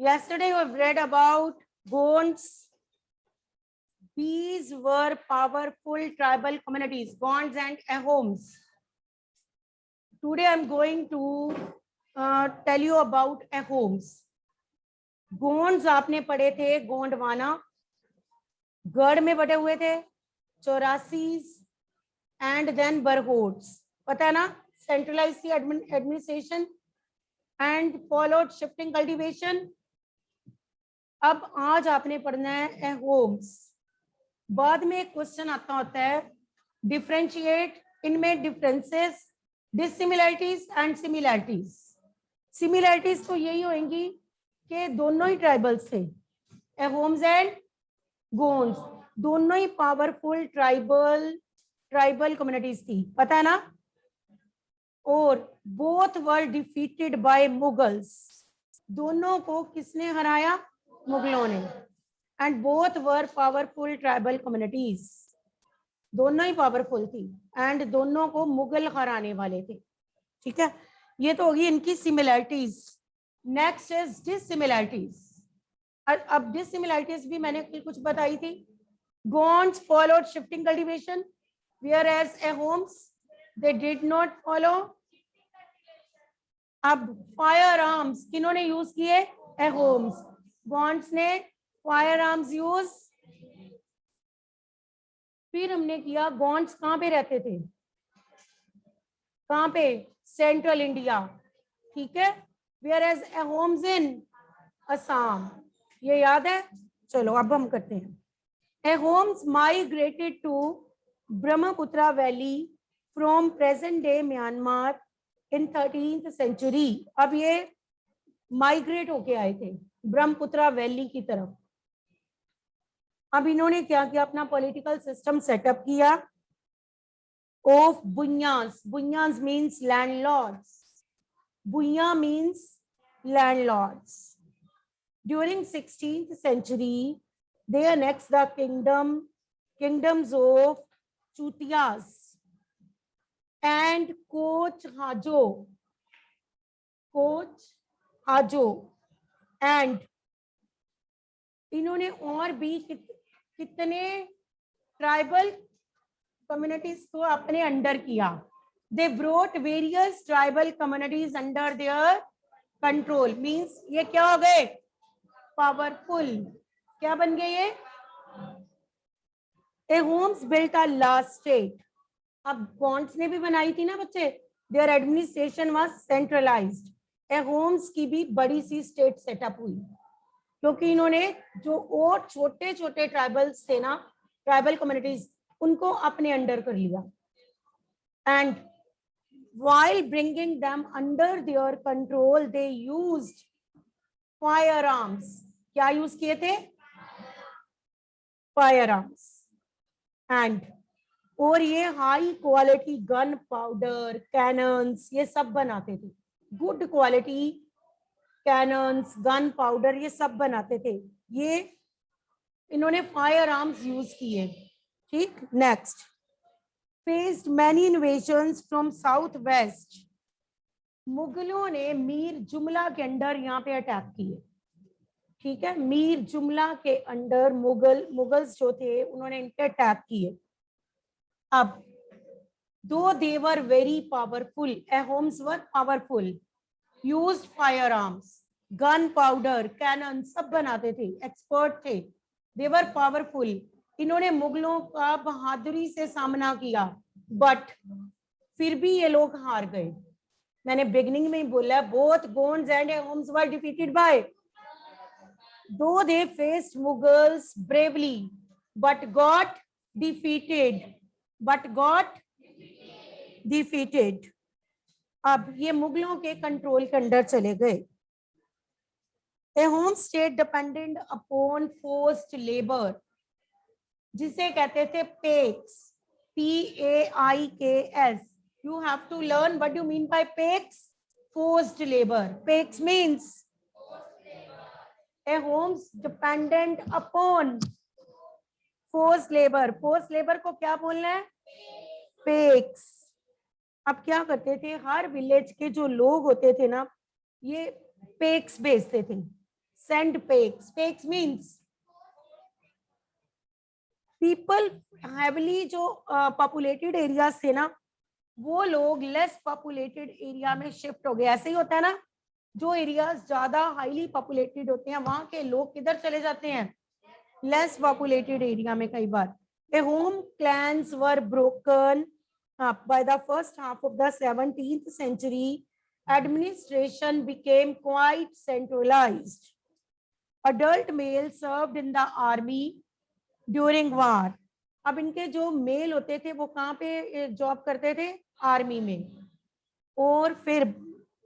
Yesterday we have read about Gonds. These were powerful tribal communities, Gonds and Ahoms. Today I am going to tell you about Ahoms. Gonds आपने पढ़े थे, गोंडवाना गढ़ में बटे हुए थे, चौरासीज एंड देन बरहोट्स, पता है ना, centralise administration and followed shifting cultivation. अब आज आपने पढ़ना है एहोम्स. बाद में एक क्वेश्चन आता होता है, डिफरेंशिएट इनमें differences, dissimilarities and similarities. Similarities तो यही होंगी कि दोनों ही ट्राइबल्स थे, एहोम्स एंड गोंड्स, दोनों ही पावरफुल ट्राइबल कम्युनिटीज थी, पता है ना. और both were defeated bye Mughals, दोनों को किसने हराया? मुगलों ने. And both were powerful tribal communities, दोनों ही पावरफुल थी एंड दोनों को मुगल हराने वाले थे. ठीक है, ये तो होगी इनकी सिमिलरिटीज. Next is dissimilarities. अब डिसिमिलरिटीज भी मैंने कुछ बताई थी. Gonds followed shifting cultivation, whereas Ahoms they did not follow. अब फायर आर्म्स किन्होंने यूज किए? Ahoms. गोंड्स ने फायर आर्म्स यूज. फिर हमने किया, गोंड्स कहां पे रहते थे? कहां पे? Central India. ठीक है, whereas Ahoms in असम. ये याद है? चलो अब हम करते हैं. Ahoms migrated to Brahmaputra Valley from present day Myanmar in 13th century. अब ये माइग्रेट होके आए थे ब्रह्मपुत्रा वैली की तरफ. अब इन्होंने क्या किया? अपना पॉलिटिकल सिस्टम सेटअप किया of Bhuyans. Bhuyans means landlords. Bunya means landlords. During 16th century, they annexed the kingdoms of Chutias and Koch Hajo, and इन्होंने और भी कितने ट्राइबल कम्युनिटीज को अपने अंडर किया. They brought various tribal communities under their control. Means ये क्या हो गए? Powerful. क्या बन गए ये? Ahoms built a last state. अब गोंड्स ने भी बनाई थी ना बच्चे. Their administration was centralized. Ahoms की भी बड़ी सी स्टेट सेटअप हुई, क्योंकि इन्होंने जो और छोटे छोटे ट्राइबल्स थे ना, ट्राइबल कम्युनिटीज, उनको अपने अंडर कर लिया. And while bringing them under their control, they used firearms. क्या यूज किए थे? firearms. And और ये high quality gun powder, cannons, ये सब बनाते थे. Good quality cannons, gun powder, ये सब बनाते थे. ये इन्होंने फायर आर्म्स यूज किए. ठीक, next. Faced many invasions from southwest. मुगलों ने मीर जुमला के अंडर यहाँ पे अटैक किए. ठीक है, मीर जुमला के अंडर मुगल्स जो थे उन्होंने इन पे अटैक किए. अब दो they were very powerful, Ahoms were powerful, used firearms, gun powder, cannon, सब बनाते थे, एक्सपर्ट थे. They were powerful. इन्होंने मुगलों का बहादुरी से सामना किया, बट फिर भी ये लोग हार गए. मैंने बिगिनिंग में ही बोला, both Gonds and Ahoms were defeated by, though they faced Mughals bravely, but got defeated. अब ये मुगलों के कंट्रोल के अंदर चले गए. Ahoms state dependent upon forced labour, जिसे कहते थे PECS, PAIKS. You have to learn what you mean by PAIKS. Forced labor. PAIKS means Ahoms dependent upon forced labor. Forced labor को क्या बोलना है? PAIKS. अब क्या करते थे, हर विलेज के जो लोग होते थे ना, ये PAIKS बेचते थे. send fakes. Fakes means people heavily जो populated areas थे ना, वो लोग लेस पॉपुलेटेड एरिया में शिफ्ट हो गए. ऐसे ही होता है ना, जो एरियाज ज्यादा हाईली पॉपुलेटेड होते हैं वहां के लोग किधर चले जाते हैं, लेस पॉपुलेटेड एरिया में. कई बार Ahom clans were broken by the first half of the 17th century. Administration became quite centralized. Adult males served in the army during war. अब इनके जो मेल होते थे वो कहाँ पे जॉब करते थे, आर्मी में. और फिर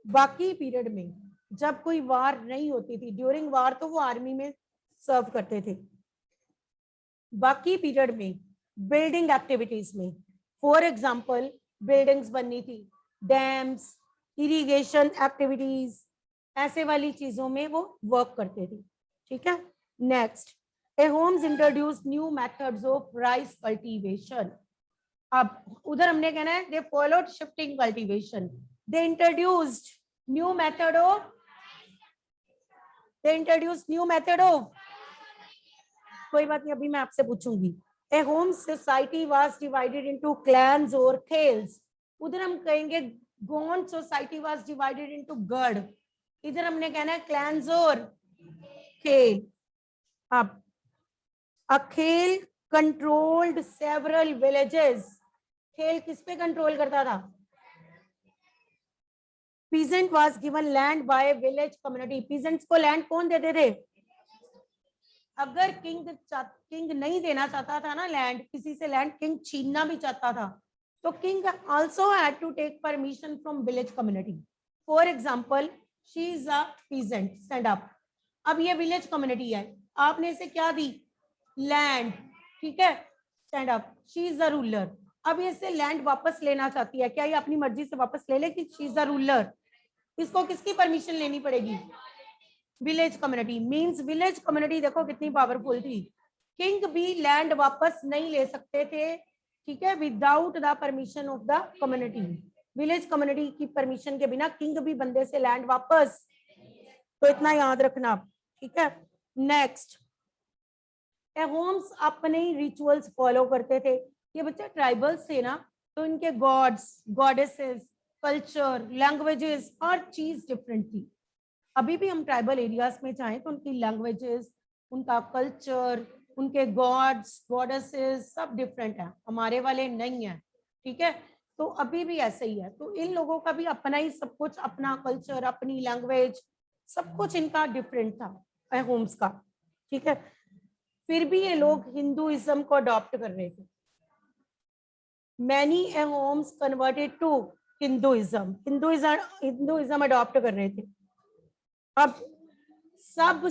बाकी पीरियड में जब कोई वार नहीं होती थी, ड्यूरिंग वार तो वो आर्मी में सर्व करते थे. बाकी पीरियड में बिल्डिंग एक्टिविटीज में, फॉर एग्जांपल बिल्डिंग्स बननी थी, डैम्स, इरिगेशन एक्टिविटीज, ऐसे वाली चीजों में वो वर्क करते थे. ठीक है. Next, Ahoms introduce new methods of rice cultivation. अब उधर हमने कहना है they followed shifting cultivation. They introduced new method of कोई बात नहीं, अभी मैं आपसे पूछूंगी. Ahom society was divided into clans और खेल्स. उधर हम कहेंगे Gond society was divided into गढ़. इधर हमने कहना है क्लैंस और खेल. अब अ खेल कंट्रोल्ड सेवरल विलेजेस. खेल किस पे कंट्रोल करता था, peasant was given land by village community. Peasants को लैंड कौन देते थे, अगर किंग नहीं देना चाहता था ना लैंड, किसी से लैंड किंग छीनना भी चाहता था, तो king also had to take permission from village community. For example, she is a peasant, stand up. अब ये विलेज कम्युनिटी है, आपने इसे क्या दी, लैंड. ठीक है, stand up. She is a ruler. अब ये इससे लैंड वापस लेना चाहती है, क्या ये अपनी मर्जी से वापस ले ले कि शी इज अ रूलर. इसको किसकी परमिशन लेनी पड़ेगी, village community. Means village community देखो कितनी पावरफुल थी. किंग भी लैंड वापस नहीं ले सकते थे, ठीक है, without the permission of the community. Village community की परमिशन के बिना किंग भी बंदे से लैंड वापस, तो इतना याद रखना. ठीक है. नेक्स्ट, ए होम्स अपने रिचुअल्स फॉलो करते थे. ये बच्चे ट्राइबल्स थे ना, तो इनके गॉड्स, गॉडेसेस, कल्चर, लैंग्वेजेस, हर चीज डिफरेंट थी. अभी भी हम ट्राइबल एरियाज में जाएं तो उनकी लैंग्वेजेस, उनका कल्चर, उनके गॉड्स, गॉडेसेस सब डिफरेंट है, हमारे वाले नहीं है. ठीक है, तो अभी भी ऐसे ही है. तो इन लोगों का भी अपना ही सब कुछ, अपना कल्चर, अपनी लैंग्वेज, सब कुछ इनका डिफरेंट था होम्स का. ठीक है, फिर भी ये लोग हिंदुइज्म को अडॉप्ट कर रहे थे. Many Ahoms converted to Hinduism. Hinduism adopt कर रहे थे. अब सब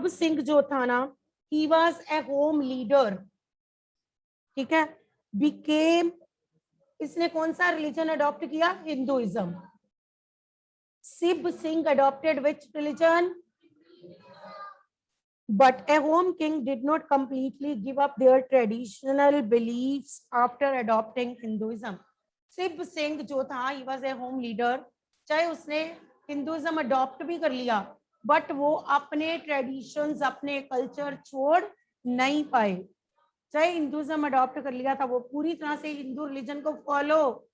सिंह जो था ना, he was Ahom leader. ठीक है, बिकेम, इसने कौन सा रिलीजन अडॉप्ट किया, हिंदुइज्म. सिब Singh adopted which religion, but a home king did not completely give up their traditional beliefs after adopting Hinduism. सिब सिंह जो था, he was a home leader, चाहे उसने हिंदुइज्म अडॉप्ट भी कर लिया, बट वो अपने ट्रेडिशंस, अपने कल्चर छोड़ नहीं पाए. चाहे हिंदुइज्म अडॉप्ट कर लिया था, वो पूरी तरह से हिंदू रिलीजन को फॉलो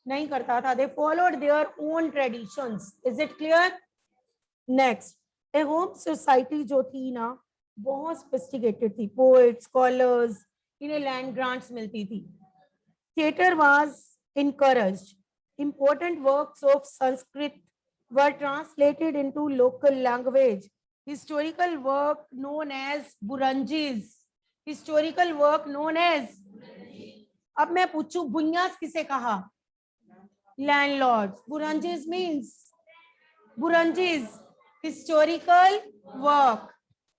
नहीं करता था. They followed their own traditions. Is it clear? Next, A home society जो थी ना, बहुत सोफिस्टिकेटेड थी. पोएट्स, स्कॉलर्स, इन्हें लैंड ग्रांट्स मिलती थी. Theatre was encouraged. Important works of Sanskrit were translated into local language. Historical work known as Buranjis. Historical work known as, अब मैं पूछूं बुनियास किसे कहा, landlords. Buranjis means, Buranjis, historical work.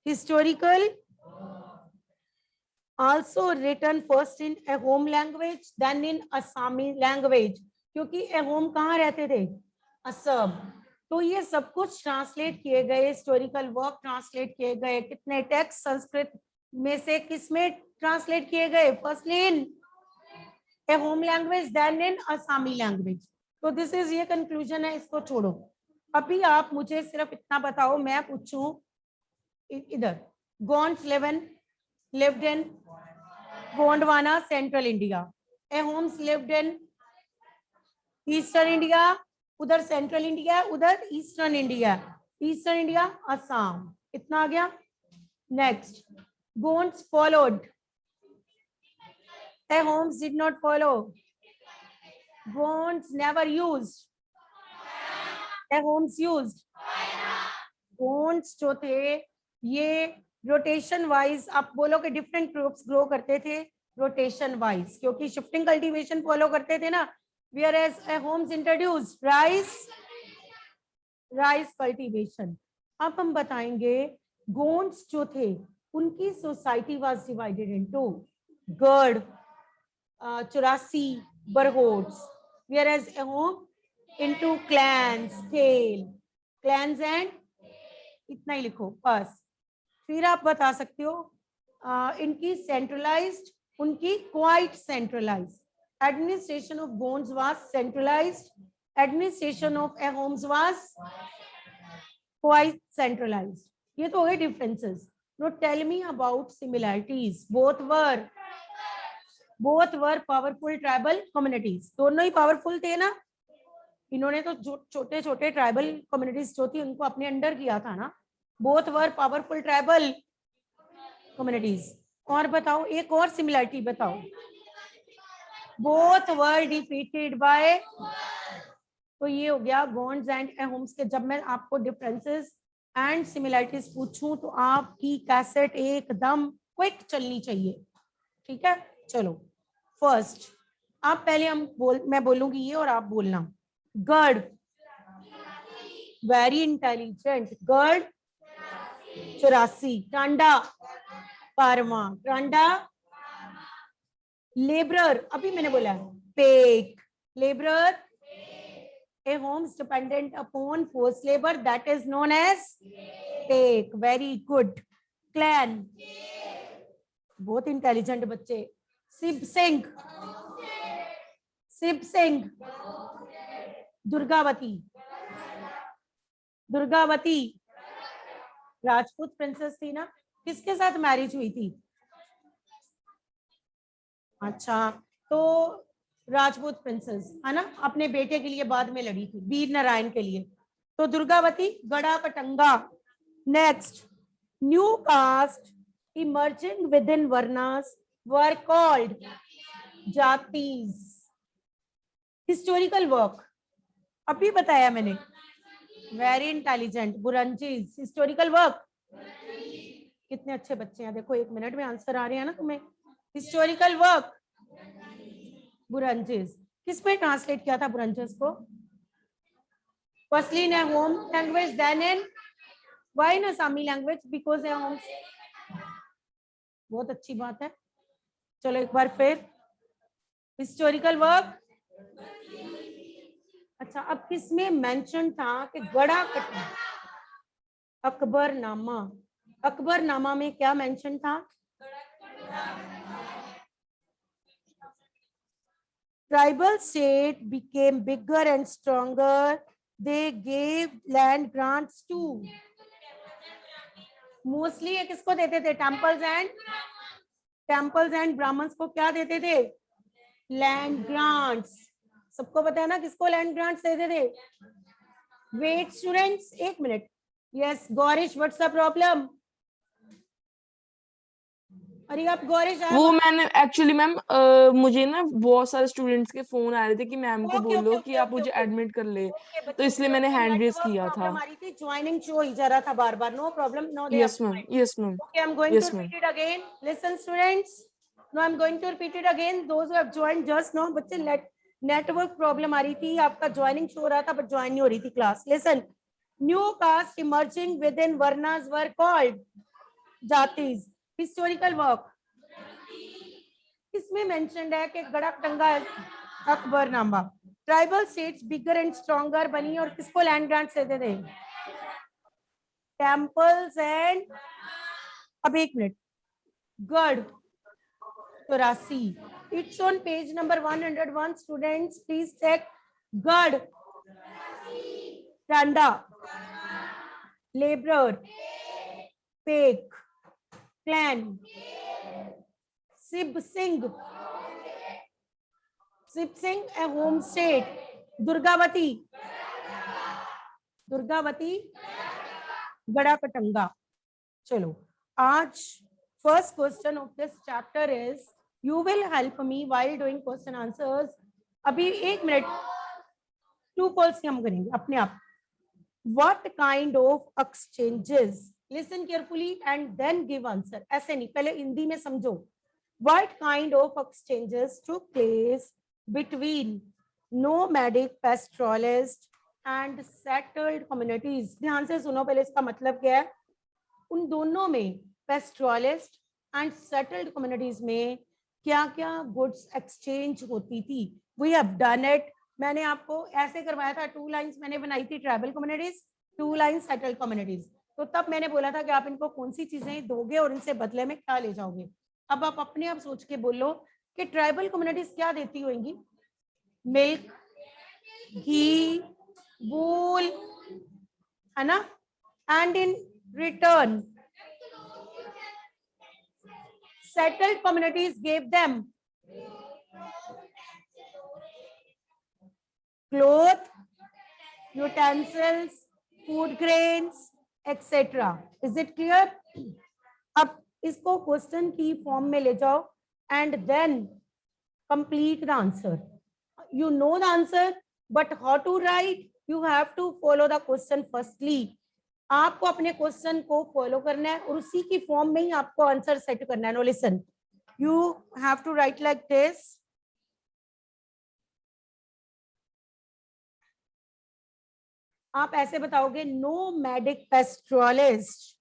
Historical, also written first in a home language, then in Assami language. क्योंकि ए home कहाँ रहते थे, असम. तो ये सब कुछ ट्रांसलेट किए गए, हिस्टोरिकल वर्क ट्रांसलेट किए गए. कितने टेक्स्ट संस्कृत में से किस में ट्रांसलेट किए गए, firstly in Ahom language, then in Assamese language. तो दिस इज, ये कंक्लूजन है, इसको छोड़ो. अभी आप मुझे सिर्फ इतना बताओ, मैं पूछूं इधर, Gonds lived in Gondwana, Central India. Ahoms lived in Eastern India. उधर सेंट्रल इंडिया, उधर eastern India. Eastern India Assam. इतना आ गया. Next, Gonds followed. Ahoms did not follow. Gonds never used. Ahoms used. Gonds जो थे ये रोटेशन वाइज, आप बोलोगे different groups grow करते थे रोटेशन वाइज, क्योंकि शिफ्टिंग कल्टीवेशन फॉलो करते थे ना. Whereas Ahoms introduced rice cultivation. अब हम बताएंगे गोंड्स जो थे उनकी सोसाइटी वाज डिवाइडेड इनटू गढ़, 84 बरहोड्स, whereas Ahom into clans, clans and इतना ही लिखो बस. फिर आप बता सकते हो इनकी सेंट्रलाइज्ड, उनकी quite centralised. Administration of Gonds was centralized. Administration of Ahoms was quite centralized. ये तो हो गए differences. Now tell me about similarities. Both were powerful tribal communities. दोनों ही powerful थे ना. इन्होंने तो छोटे छोटे ट्राइबल कम्युनिटीज जो थी उनको अपने अंडर किया था ना. Both were powerful tribal communities. और बताओ एक और सिमिलरिटी बताओ. Both were defeated by. तो ये हो गया Gonds एंड Ahoms के. जब मैं आपको डिफरेंसेस एंड सिमिलरिटीज पूछूं तो आपकी कैसेट एकदम क्विक चलनी चाहिए. ठीक है, चलो फर्स्ट आप पहले मैं बोलूंगी ये और आप बोलना. गढ़, वेरी इंटेलिजेंट. गढ़ 84. टांडा, पारवा. टांडा लेबरर, अभी मैंने बोला pack. Labourer, Ahoms dependent upon forced labor, that is known as pack. Very good. Clan, बहुत इंटेलिजेंट बच्चे. शिव सिंह, शिव सिंह. दुर्गावती, दुर्गावती राजपूत प्रिंसेस थी ना. किसके साथ मैरिज हुई थी? अच्छा, तो राजपूत प्रिंसेस है ना, अपने बेटे के लिए बाद में लड़ी थी, वीर नारायण के लिए. तो Durgavati, Garha Katanga. Next, new caste emerging within varnas were called jatis. Historical work अभी बताया मैंने. Very intelligent. Buranjis. Historical work. कितने अच्छे बच्चे हैं, देखो 1 मिनट में आंसर आ रहे हैं ना तुम्हें. Historical work Buranjis. किसमें ट्रांसलेट किया था बुरंजीज को? Firstly in Ahom language, then in why in Assamese language, because Ahom. बहुत अच्छी बात है. चलो एक बार फिर हिस्टोरिकल वर्क. अच्छा, अब किसमें मेंशन था कि गड़ा कटा? अकबरनामा. अकबरनामा में क्या मेंशन था? Tribal state became bigger and stronger. They gave land grants to. Mostly ये किसको देते थे? temples and Brahmins को क्या देते थे? Land grants. सबको पता है ना किसको land grants देते थे? Wait students, 1 minute. Yes, Gorish, what's the problem? अरे आप गौरीश, वो मैंने एक्चुअली मैम मुझे ना बहुत सारे स्टूडेंट्स के फोन आ रहे थे कि मैम को बोलो कि आप मुझे एडमिट कर ले, तो इसलिए मैंने हैंड रेज किया था. हमारी थी ज्वाइनिंग शो ही जा रहा था बार बार. No problem. No they. Yes ma'am, yes ma'am. Okay, I am going to repeat it again. Listen students, no I am going to repeat it again. Those who have joined just now. बच्चे network problem आ रही थी, आपका joining show हो रहा था but join नहीं हो रही थी class. Listen, new caste emerging within varnas were called jatis. Historical work इसमें मेंशन्ड है कि Garha Katanga Akbarnama. Tribal states bigger and stronger बनी और किसको लैंड ग्रांट्स देते थे? Temples and. अब 1 मिनट. गढ़ 84. It's on page number 101. Students please check. गढ़ टांडा, लेबरर, पेक, clan, Sib Singh, Ahom state, Durgavati, Garha Katanga. चलो, आज first question of this chapter is, you will help me while doing question answers. अभी 1 मिनट, 2 कॉल्स हम करेंगे अपने आप। What kind of exchanges, listen carefully and then give answer. ऐसे नहीं, पहले हिंदी में समझो। What kind of exchanges took place between nomadic pastoralists and settled communities। ध्यान से सुनो, पहले इसका मतलब क्या है। उन दोनों में, पेस्ट्रोलिस्ट एंड सेटल्ड कम्युनिटीज में क्या क्या गुड्स एक्सचेंज होती थी। We have done it. मैंने आपको ऐसे करवाया था, 2 लाइंस मैंने बनाई थी tribal communities, 2 lines settled communities. तो तब मैंने बोला था कि आप इनको कौन सी चीजें दोगे और इनसे बदले में क्या ले जाओगे। अब आप अपने आप सोच के बोलो कि ट्राइबल कम्युनिटीज क्या देती होंगी। मिल्क, घी, वूल, है ना। And in return settled communities gave them cloth, utensils, food grains, etc. Is it clear? अब इसको क्वेश्चन की फॉर्म में ले जाओ and then complete the answer. You know the answer, but how to write? You have to follow the question firstly. आपको अपने question को follow करना है और उसी की फॉर्म में ही आपको आंसर सेट करना है। No listen, you have to write like this. आप ऐसे बताओगे, nomadic pastoralist,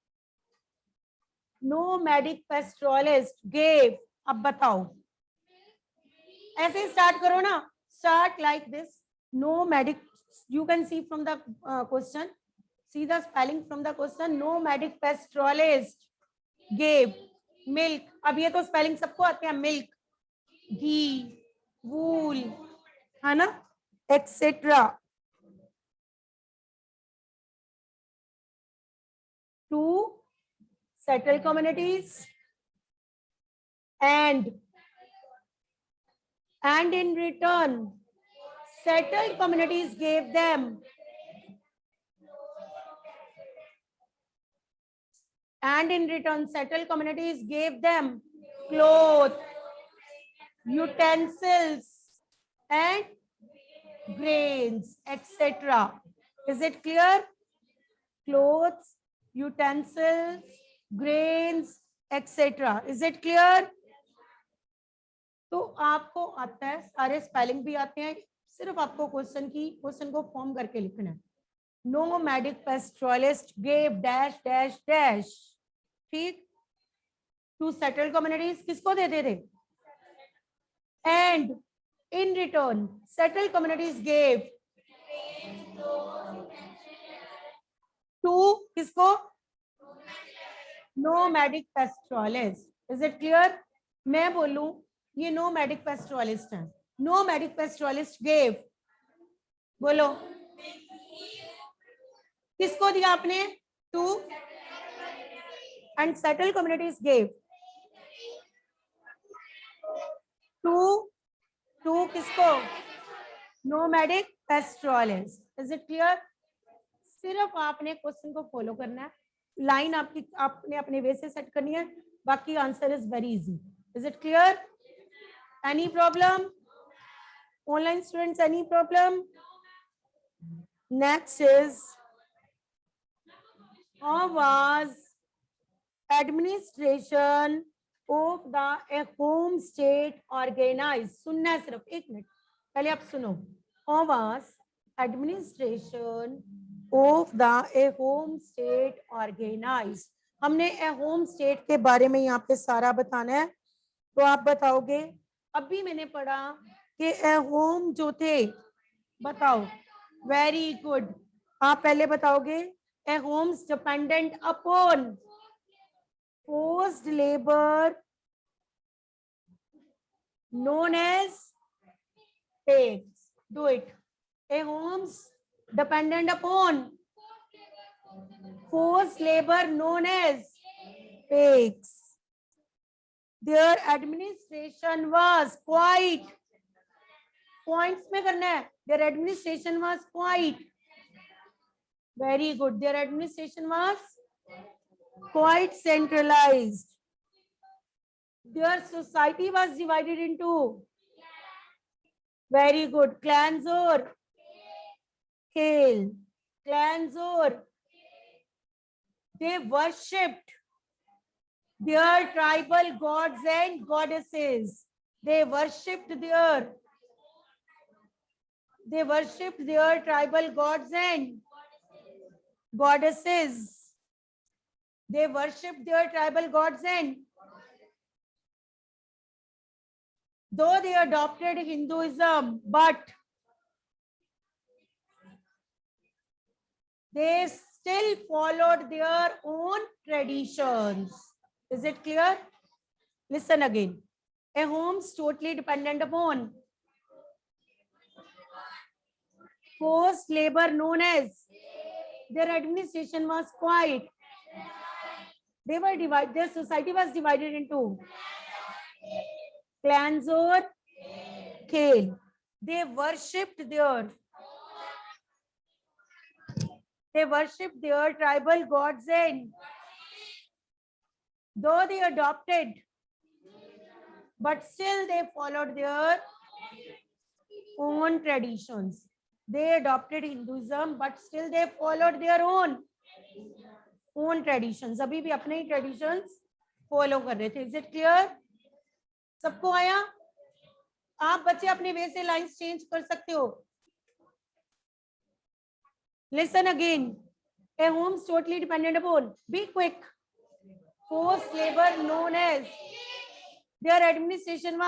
nomadic pastoralist gave। अब बताओ, ऐसे स्टार्ट करो ना, start like this, nomadic। you can see from the question, see the spelling from the question, nomadic pastoralist gave milk। अब ये तो स्पेलिंग सबको आते हैं, मिल्क, घी, वूल, है ना, etcetera, to settled communities and in return settled communities gave them clothes, utensils and grains, etc. Is it clear? Clothes, utensils, grains, etc. Is it clear? तो आपको आता है, सारे स्पेलिंग भी आते हैं, सिर्फ आपको क्वेश्चन को फॉर्म करके लिखना है। nomadic pastoralist gave dash dash dash, ठीक, टू सेटल्ड कम्युनिटीज, किसको देते थे, and in return settled communities gave to किसको, nomadic pastoralist। Is it clear? मैं बोलूं ये nomadic pastoralist है, nomadic pastoralist gave, बोलो किसको दिया आपने, to, and settled communities gave to किसको, nomadic pastoralist। Is it clear? सिर्फ आपने क्वेश्चन को फॉलो करना है, लाइन आपकी आपने अपने वे से सेट करनी है, बाकी answer is very easy. Is it clear? Any problem online students, any problem? Next is, how was administration of the home state organized? सुनना है सिर्फ, 1 मिनट पहले आप सुनो। how was administration of the home state organized? हमने home state के बारे में यहाँ पे सारा बताना है, तो आप बताओगे। अभी मैंने पढ़ा कि होम जो थे, बताओ, वेरी गुड। आप पहले बताओगे, a homes dependent upon forced labor known as pigs. Do it. A homes dependent upon, forced labor known as pigs. Their administration was quite, points में करना है, their administration was quite, very good, their administration was quite centralized. Their society was divided into, very good, clans or khel, clans or, they worshipped their tribal gods and goddesses. They worshipped their tribal gods and goddesses. They worshipped their tribal gods and, though they adopted Hinduism, but they still followed their own traditions. Is it clear? Listen again. A home's totally dependent upon forced labor known as, their administration was quite, they were divided, their society was divided into clans or khel. They worshipped their tribal gods and, though they adopted, but still they followed their own traditions. They adopted Hinduism, but still they followed their own traditions. अभी भी अपने ही traditions follow कर रहे थे. Is it clear? सबको आया? आप बच्चे अपने वे से lines change कर सकते हो. Listen again. A home's totally dependent upon, be quick, forced labor known as, their administration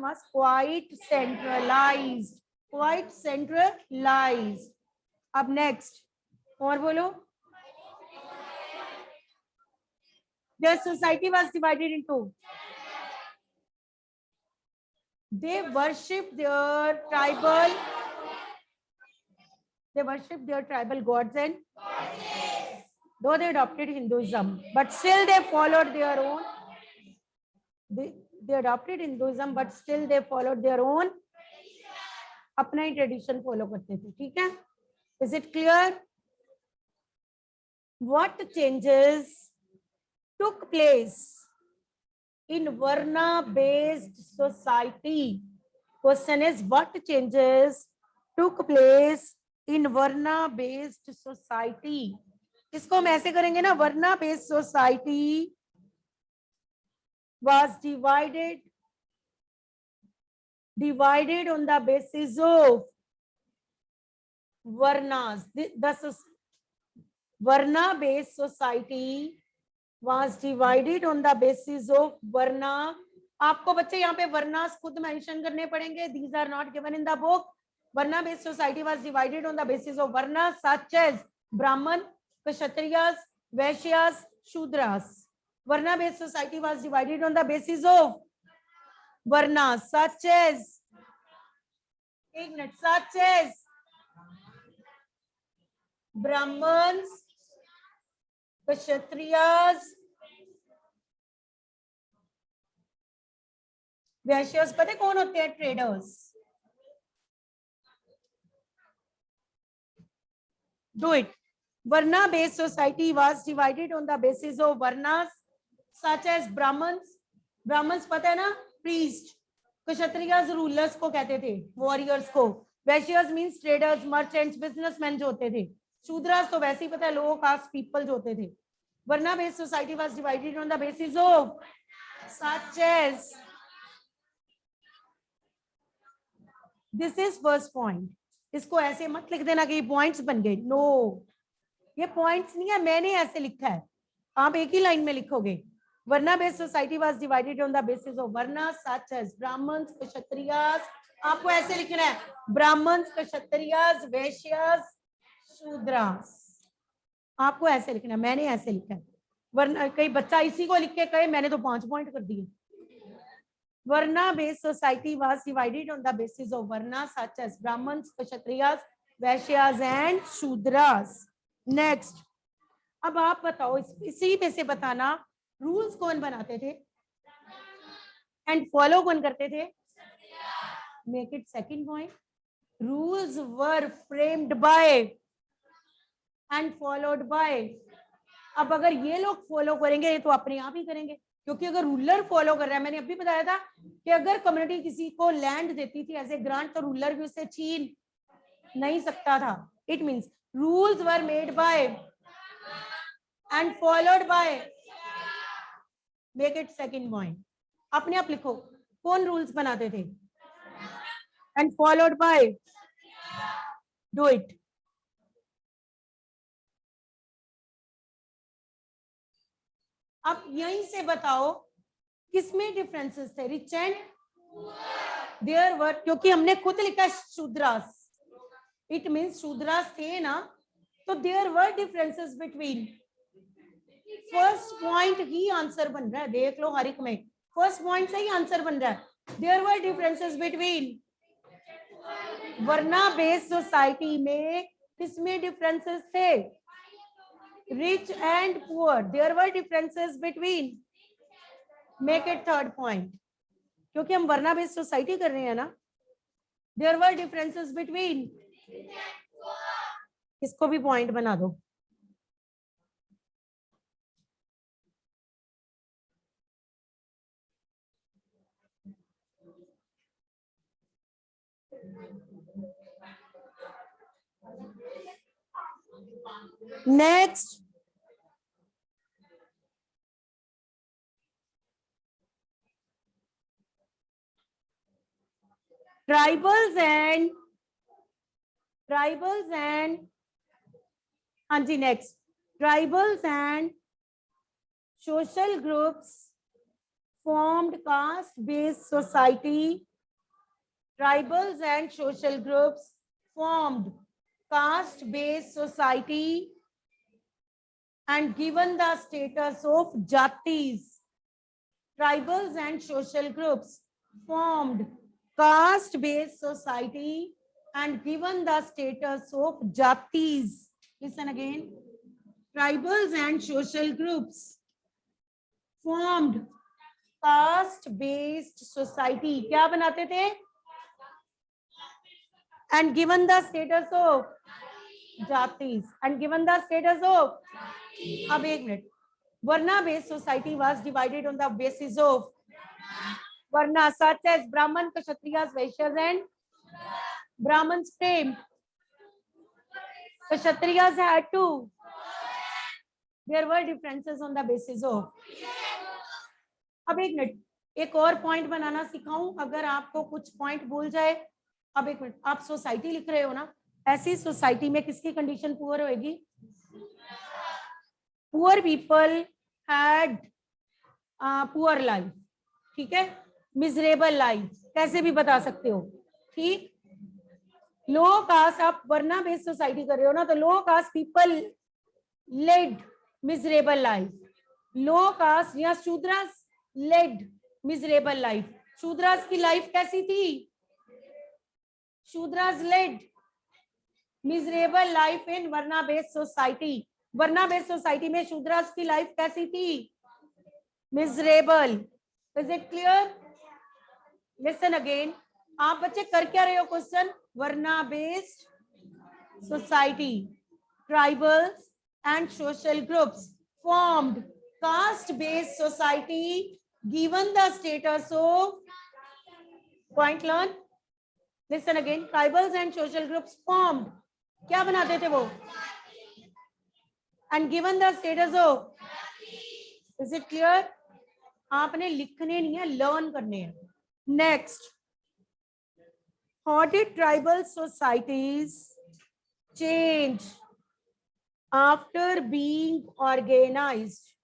was quite centralized. Quite centralized. अब next, और बोलो. Their society was divided into, they worshipped their tribal gods and, though they adopted Hinduism, but still they followed their own, they adopted Hinduism, but still they followed their own, अपना ही tradition follow करते थे. ठीक है? Is it clear? What changes took place in Varna-based society? Question is, what changes took place in Varna-based society? इसको हम ऐसे करेंगे ना, Varna-based society was divided on the basis of Varnas. The Varna-based society was divided on the basis of Varna. आपको बच्चे यहाँ पे Varnas खुद mention करने पड़ेंगे. These are not given in the book. Varna-based society was divided on the basis of Varnas such as Brahman, Kshatriyas, Vaishyas, Shudras. Varna-based society was divided on the basis of Varnas such as, Brahmans, Kshatriyas, Vaishyas. पता है कौन होते हैं? Traders. Do it. Varna-based society was divided on the basis of Varnas such as Brahmans. Brahmans पता है ना? Priest. Kshatriyas rulers को कहते थे, warriors को. Vaishyas means traders, merchants, businessmen जो होते थे. Shudras तो वैसे ही पता है, low caste people जो होते थे. Varna-based society was divided on the basis of such as. This is first point. इसको ऐसे मत लिख देना कि पॉइंट्स बन गए. नो, ये पॉइंट्स नहीं है, मैंने ऐसे लिखा है. आप एक ही लाइन में लिखोगे. Varna-based society was divided on the basis of Varnas such as Brahmans, Kshatriyas. आपको ऐसे लिखना है, Brahmans, Kshatriyas, Vaishyas, Shudras. आपको ऐसे लिखना है, मैंने ऐसे लिखा है. वरना कई बच्चा इसी को लिख के कहे मैंने तो 5 पॉइंट कर दिए. Varna based society was divided on the basis of varna such as Brahmins, Kshatriyas, Vaishyas and Shudras. Next, अब आप बताओ, इसी में से बताना रूल्स कौन बनाते थे एंड फॉलो कौन करते थे? Make it second point. Rules were framed bye and followed by. अब अगर ये लोग फॉलो करेंगे तो अपने आप ही करेंगे, क्योंकि अगर रूलर फॉलो कर रहा है, मैंने अभी बताया था कि अगर कम्युनिटी किसी को लैंड देती थी एज ए ग्रांट तो रूलर भी उसे छीन नहीं सकता था. It means rules were made by and followed by. Make it second point. अपने आप लिखो कौन रूल्स बनाते थे and followed by. Do it. अब यहीं से बताओ किसमें डिफरेंसेस थे? रिच एंड देयर वर, क्योंकि हमने खुद लिखा शूद्रास, इट मींस शूद्रास थे ना, तो there were differences between. First point ही आंसर बन रहा है, देख लो हर एक में फर्स्ट पॉइंट से ही आंसर बन रहा है. There were differences between. Varna based society में किसमें डिफरेंसेस थे? Rich and poor. There were differences between. Make it third point, क्योंकि हम वर्ना बेस्ड सोसाइटी कर रहे हैं ना. There were differences between. इसको भी पॉइंट बना दो. Next, tribals and हाँ जी, next, tribals and social groups formed caste-based society. Tribals and social groups formed caste-based society and given the status of jatis. Tribals and social groups formed caste-based society and given the status of jatis. Listen again. Tribals and social groups formed caste-based society. क्या बनाते थे? And given the status of jatis. And given the status of. अब एक minute. Varna based society was divided on the basis of Varna such as Brahman, Kshatriyas, Vaishyas and Brahmins framed. Kshatriyas had to. There were differences on the basis of. अब एक minute, एक और point बनाना सिखाऊं अगर आपको कुछ point भूल जाए. अब एक मिनट, आप सोसाइटी लिख रहे हो ना, ऐसी सोसाइटी में किसकी कंडीशन पुअर होएगी? Poor people had poor life. ठीक है, मिजरेबल लाइफ कैसे भी बता सकते हो. ठीक, लो कास्ट, आप वर्ना बेस्ड सोसाइटी कर रहे हो ना, तो low caste people led miserable life. Low caste या Shudras led miserable life. Shudras की लाइफ कैसी थी? Shudras led miserable life in varna based society. Varna based society में शूद्रास की लाइफ कैसी थी? Miserable. Is it clear? Listen again. आप बच्चे कर क्या रहे हो? Question. Varna based society, tribals and social groups formed caste-based society given the status of. Point learn. Listen again. Tribals and social groups formed. क्या बनाते थे वो? And given the status of. Is it clear? आपने लिखने नहीं है, learn करने हैं. Next. How did tribal societies change after being organized?